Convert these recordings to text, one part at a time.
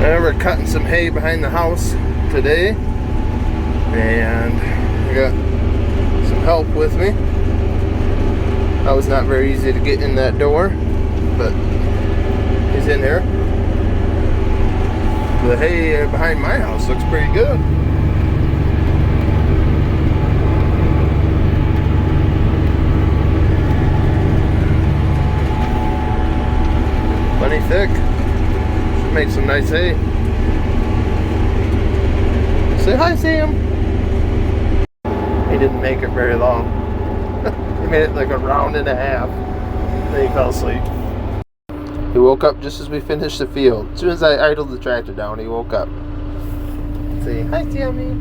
We're cutting some hay behind the house today, and I got some help with me. That was not very easy to get in that door, but he's in there. The hay behind my house looks pretty good. Plenty thick. Should make some nice hay. Say hi, Sam. He didn't make it very long. He made it like a round and a half. Then he fell asleep. He woke up just as we finished the field. As soon as I idled the tractor down, he woke up. Say hi, Sammy.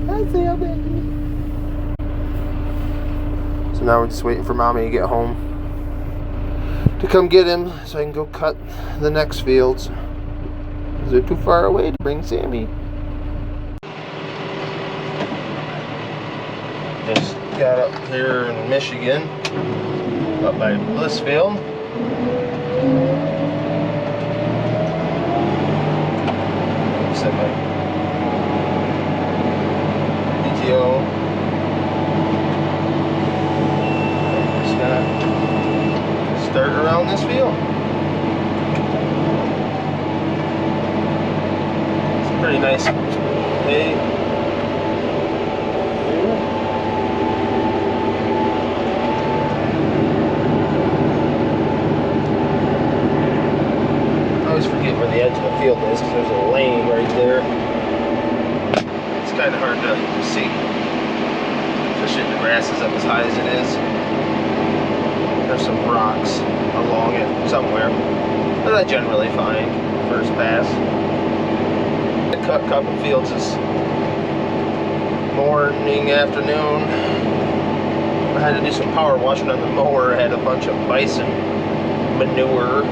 Hi, Sammy. So now we're just waiting for Mommy to get home to come get him so I can go cut the next fields. They're too far away to bring Sammy. Just got up here in Michigan, up by Blissfield. Set my PTO. Just gonna start around this field. It's pretty nice hay. I always forget where the edge of the field is because there's a lane right there. It's kind of hard to see, especially if the grass is up as high as it is. There's some rocks along it somewhere, but I generally find first pass. I cut a couple fields this morning, afternoon. I had to do some power washing on the mower. I had a bunch of bison manure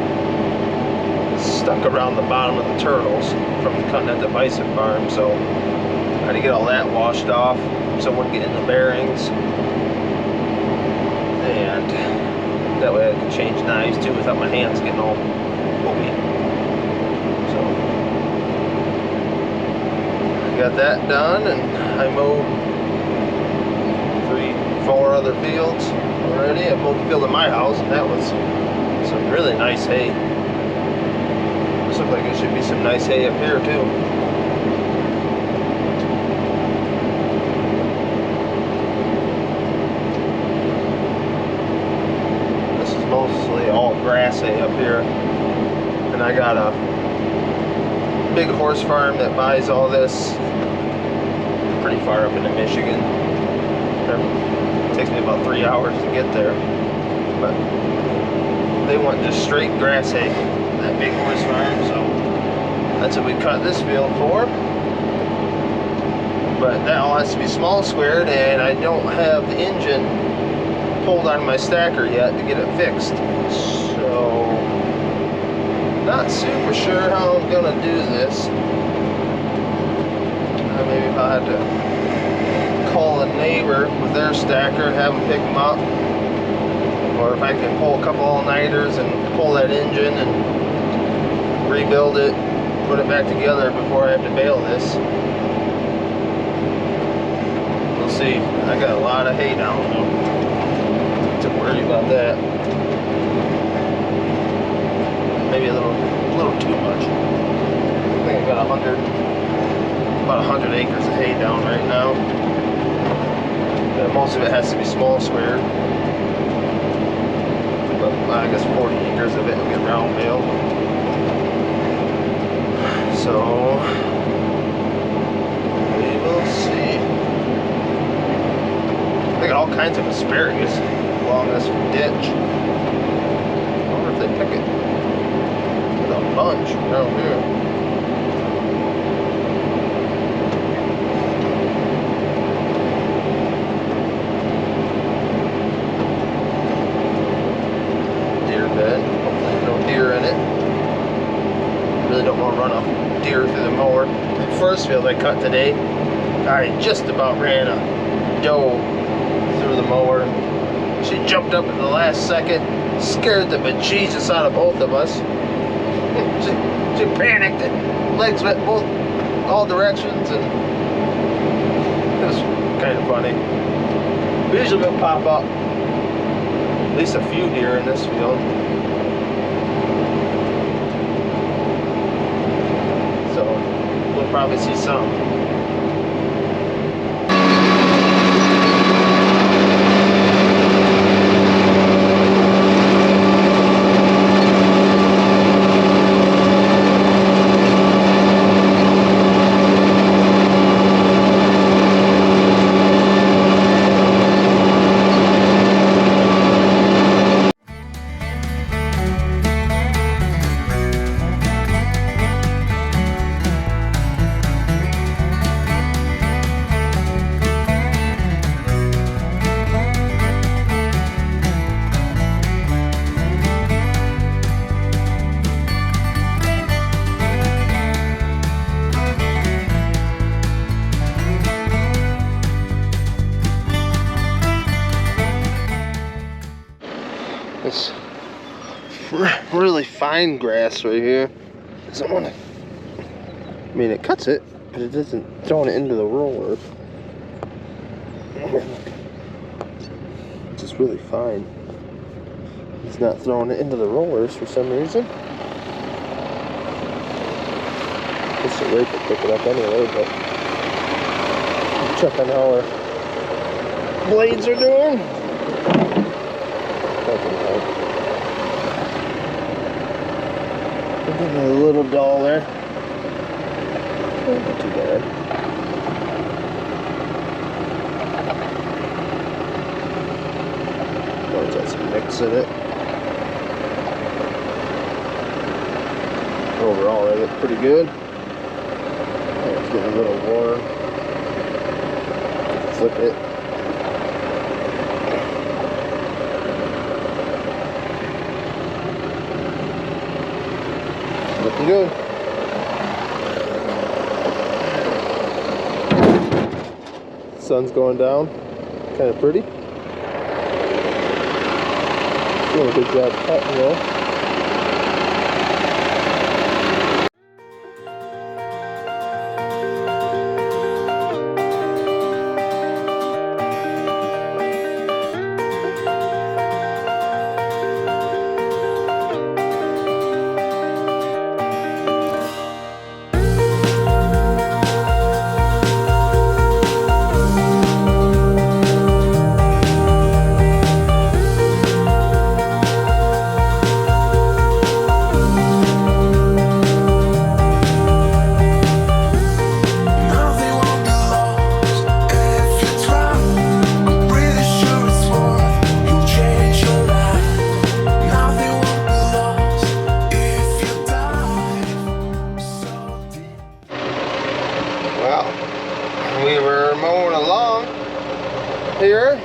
stuck around the bottom of the turtles from cutting at the bison farm, so I had to get all that washed off so it wouldn't get in the bearings, and that way I could change knives too without my hands getting all pokey. So I got that done, and I mowed 3-4 other fields already. I mowed the field in my house, and that was some really nice hay. Looks like there should be some nice hay up here too. This is mostly all grass hay up here, and I got a big horse farm that buys all this pretty far up into Michigan. It takes me about 3 hours to get there, but they want just straight grass hay, that big horse farm, so that's what we cut this field for. But that all has to be small squared, and I don't have the engine pulled on my stacker yet to get it fixed, so not super sure how I'm gonna do this. Maybe if I had to call a neighbor with their stacker and have them pick them up, or if I can pull a couple all-nighters and pull that engine and rebuild it, put it back together before I have to bale this. We'll see. I got a lot of hay down though, to worry about that. Maybe a little too much. I think I got about 100 acres of hay down right now. Most of it has to be small square, but I guess 40 acres of it will get round baled. So we will see. They got all kinds of asparagus along this ditch. I wonder if they pick it. There's a bunch down here. First field I cut today, I just about ran a doe through the mower. She jumped up at the last second, scared the bejesus out of both of us. too panicked. Legs went all directions, and it was kind of funny. Usually we'll pop up at least a few deer in this field. So we'll probably see some. This really fine grass right here. Doesn't want to. I mean, it cuts it, but it doesn't throw it into the roller. It's just really fine. It's not throwing it into the rollers for some reason. Guess the rake will pick it up anyway, but check on how our blades are doing. A little dull there. Not too bad. Oh, it's got some mix in it. Overall, they look pretty good. Oh, it's getting a little warm. Flip it. Looking good. Sun's going down. Kind of pretty. Doing a good job cutting though. We were mowing along here,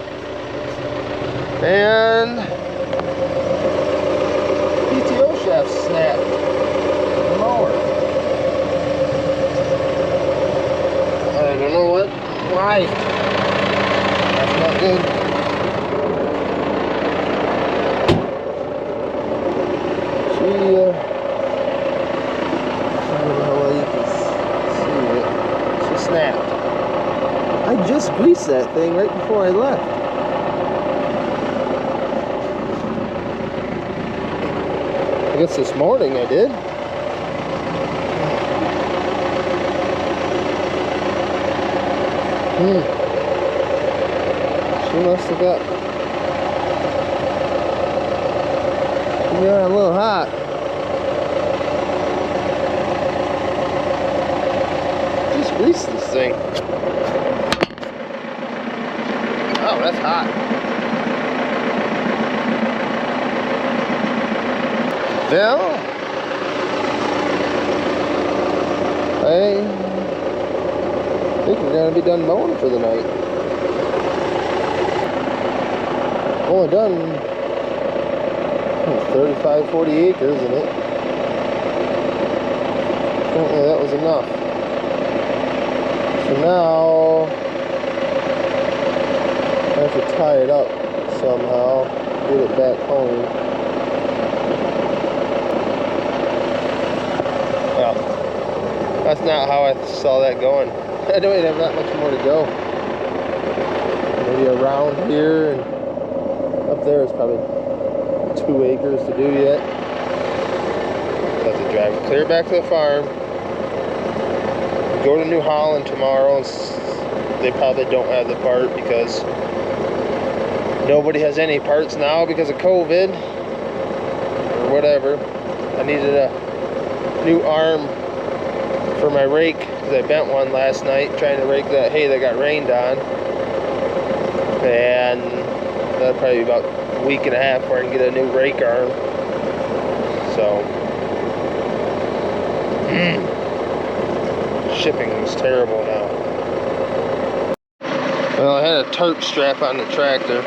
and PTO shaft snapped the mower. I don't know why. That's not good. I don't know how you can see it. She snapped. I just greased that thing right before I left. I guess this morning I did. She must have got a little hot. Just greased this thing. Oh, that's hot. Well, I think we're going to be done mowing for the night. Only done 35, 40 acres in it. Apparently that was enough. So now I have to tie it up somehow, get it back home. Well, that's not how I saw that going. I don't even have that much more to go. Maybe around here, and up there is probably 2 acres to do yet. I have to drive clear back to the farm. Go to New Holland tomorrow, and they probably don't have the part because nobody has any parts now because of COVID or whatever. I needed a new arm for my rake because I bent one last night trying to rake that hay that got rained on, and that'll probably be about a week and a half before I can get a new rake arm. So shipping is terrible now. Well, I had a tarp strap on the tractor,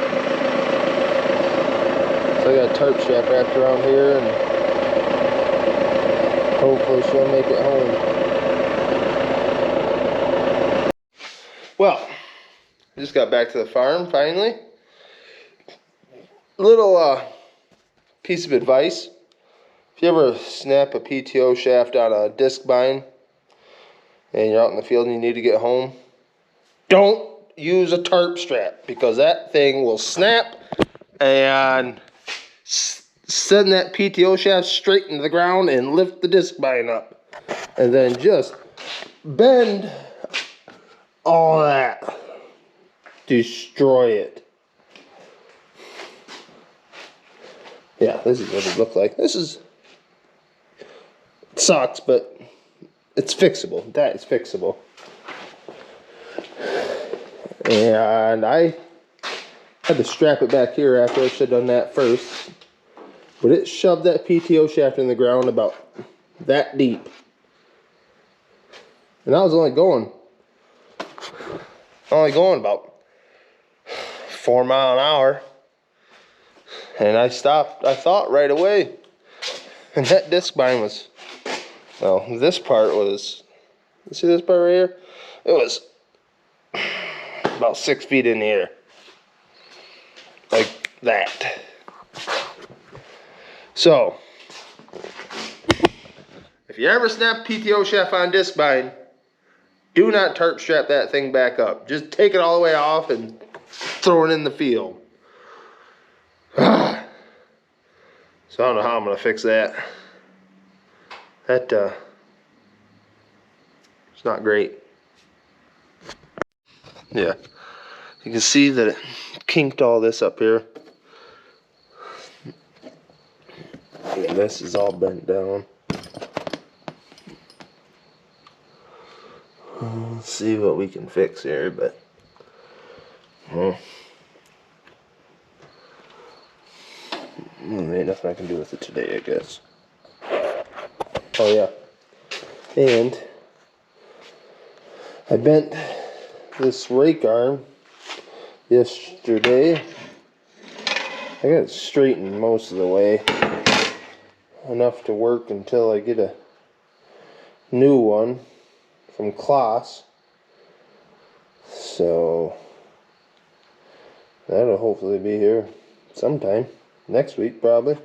so I got a tarp strap wrapped around here, and hopefully she'll make it home. Well, I just got back to the farm finally. Little piece of advice: if you ever snap a PTO shaft on a disc bind and you're out in the field and you need to get home, don't use a tarp strap, because that thing will snap and send that PTO shaft straight into the ground and lift the disc bind up, and then just bend all that, destroy it. Yeah, this is what it looked like. This is, it sucks, but it's fixable. That is fixable. And I had to strap it back here after I should have done that first. But it shoved that PTO shaft in the ground about that deep. And I was only going about 4 miles an hour. And I stopped, I thought, right away. And that disc bind was, well, this part was, you see this part right here? It was about 6 feet in the air. Like that. So, if you ever snap PTO shaft on disc bind, do not tarp strap that thing back up. Just take it all the way off and throw it in the field. So I don't know how I'm going to fix that. That, it's not great. Yeah. You can see that it kinked all this up here. And this is all bent down. Let's see what we can fix here, but there ain't nothing I can do with it today, I guess. Oh yeah, and I bent this rake arm yesterday. I got it straightened most of the way, enough to work until I get a new one from Klaas. So that'll hopefully be here sometime next week, probably.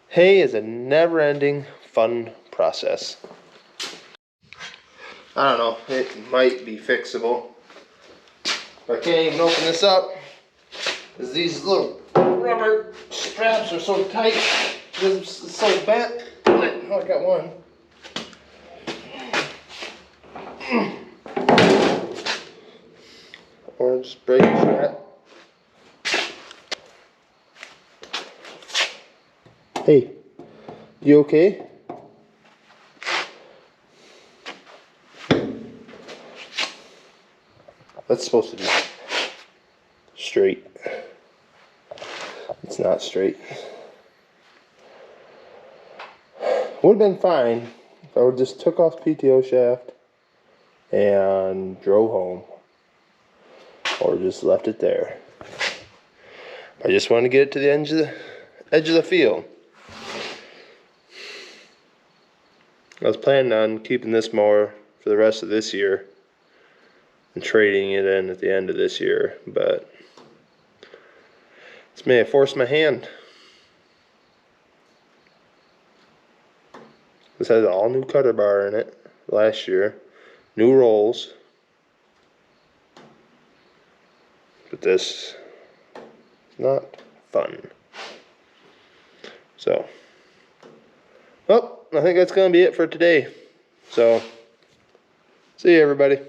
Hay is a never-ending fun process. I don't know, it might be fixable. I can't even open this up because these little rubber straps are so tight. It's so bent. Oh, I got one. Or just break the strap. Hey, you okay? That's supposed to be straight. It's not straight. Would have been fine if I would just took off PTO shaft and drove home, or just left it there. I just wanted to get it to the edge of the field. I was planning on keeping this mower for the rest of this year and trading it in at the end of this year, but this may have forced my hand. This has an all new cutter bar in it last year. New rolls. But this is not fun. So, well, I think that's going to be it for today. So, see you everybody.